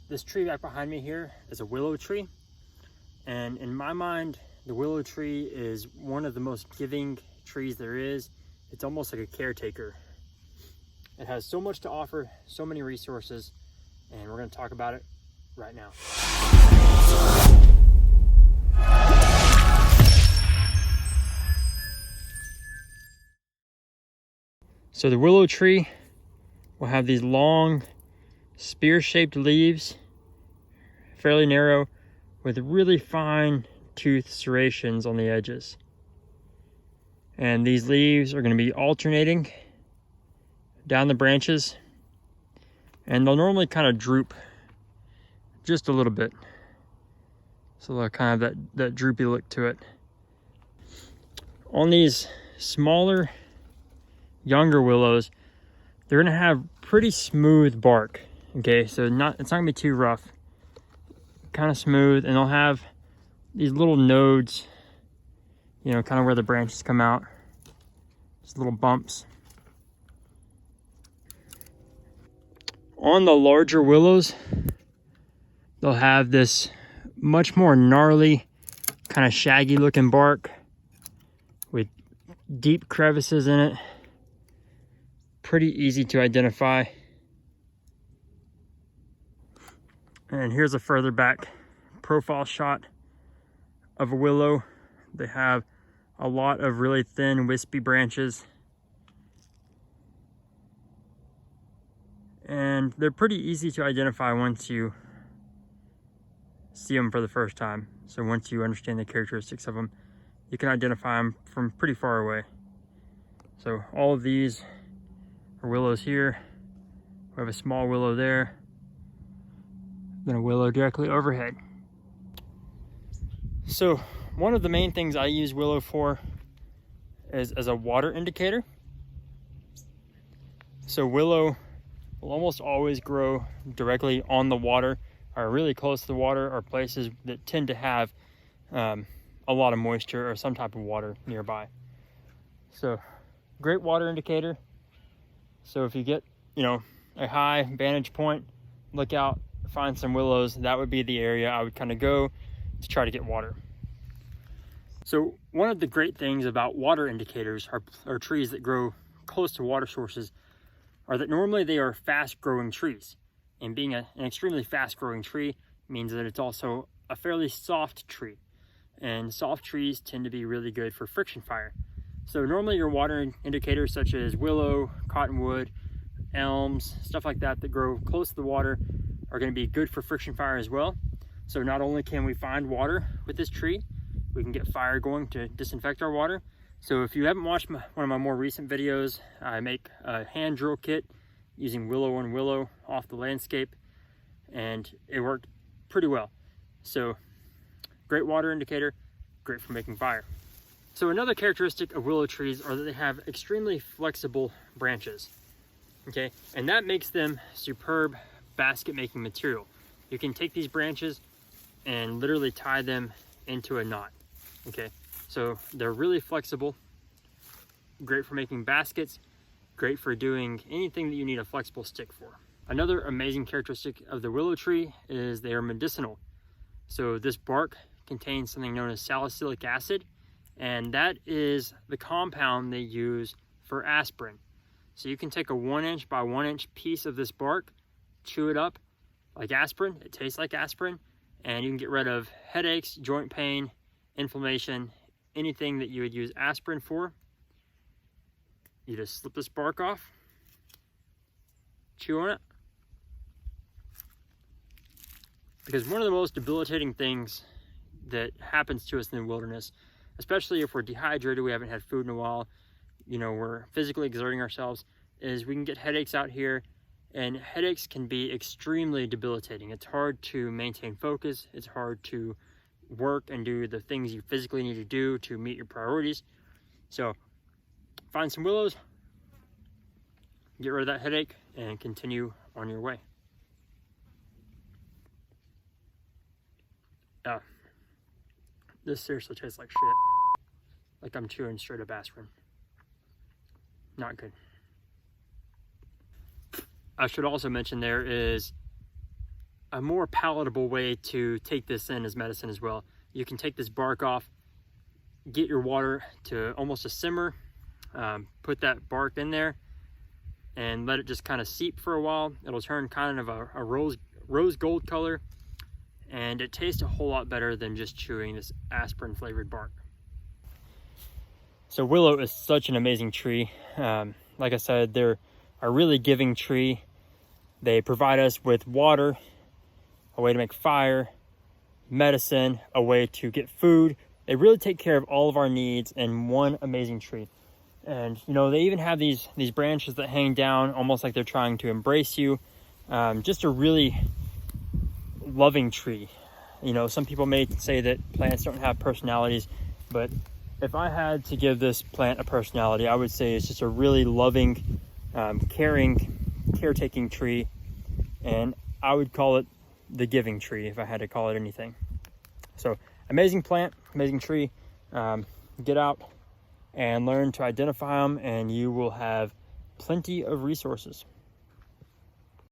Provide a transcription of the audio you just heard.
this tree back behind me here is a willow tree. And in my mind, the willow tree is one of the most giving trees there is. It's almost like a caretaker. It has so much to offer, so many resources, and we're going to talk about it right now. So the willow tree will have these long spear-shaped leaves, fairly narrow, with really fine tooth serrations on the edges. And these leaves are going to be alternating down the branches, and they'll normally kind of droop just a little bit. So they'll kind of have that droopy look to it. On these smaller, younger willows, they're going to have pretty smooth bark. Okay, so it's not going to be too rough. Kind of smooth, and they'll have these little nodes, you know, kind of where the branches come out. Just little bumps. On the larger willows, they'll have this much more gnarly, kind of shaggy looking bark with deep crevices in it. Pretty easy to identify. And here's a further back profile shot of a willow. They have a lot of really thin, wispy branches. And they're pretty easy to identify once you see them for the first time. So once you understand the characteristics of them, you can identify them from pretty far away. So all of these are willows here. We have a small willow there. Then a willow directly overhead. So one of the main things I use willow for is as a water indicator. So willow will almost always grow directly on the water or really close to the water, or places that tend to have a lot of moisture or some type of water nearby. So great water indicator. So if you get, you know, a high vantage point, look out, find some willows. That would be the area I would kind of go to try to get water. So one of the great things about water indicators are trees that grow close to water sources are that normally they are fast growing trees. And being an extremely fast growing tree means that it's also a fairly soft tree. And soft trees tend to be really good for friction fire. So normally your water indicators such as willow, cottonwood, elms, stuff like that that grow close to the water are going to be good for friction fire as well. So not only can we find water with this tree, we can get fire going to disinfect our water. So if you haven't watched one of my more recent videos, I make a hand drill kit using willow on willow off the landscape, and it worked pretty well. So great water indicator, great for making fire. So another characteristic of willow trees are that they have extremely flexible branches. Okay, and that makes them superb basket making material. You can take these branches and literally tie them into a knot. Okay, so they're really flexible, great for making baskets, great for doing anything that you need a flexible stick for. Another amazing characteristic of the willow tree is they are medicinal. So this bark contains something known as salicylic acid, and that is the compound they use for aspirin. So you can take a 1 inch by 1 inch piece of this bark, chew it up like aspirin. It tastes like aspirin, and you can get rid of headaches, joint pain, inflammation, anything that you would use aspirin for. You just slip this bark off, chew on it. Because one of the most debilitating things that happens to us in the wilderness, especially if we're dehydrated, we haven't had food in a while, you know, we're physically exerting ourselves, is we can get headaches out here, and headaches can be extremely debilitating. It's hard to maintain focus. It's hard to work and do the things you physically need to do to meet your priorities. So find some willows, get rid of that headache, and continue on your way. This seriously tastes like shit. Like I'm chewing straight up aspirin. Not good. I should also mention there is a more palatable way to take this in as medicine as well. You can take this bark off, get your water to almost a simmer, put that bark in there and let it just kind of seep for a while. It'll turn kind of a rose gold color, and it tastes a whole lot better than just chewing this aspirin flavored bark. So willow is such an amazing tree. Like I said, they're a really giving tree. They provide us with water, a way to make fire, medicine, a way to get food. They really take care of all of our needs in one amazing tree. And you know, they even have these branches that hang down almost like they're trying to embrace you. Just a really loving tree. You know, some people may say that plants don't have personalities, but if I had to give this plant a personality, I would say it's just a really loving, caring, caretaking tree. And I would call it the giving tree if I had to call it anything. So amazing plant, amazing tree. Get out and learn to identify them, and you will have plenty of resources.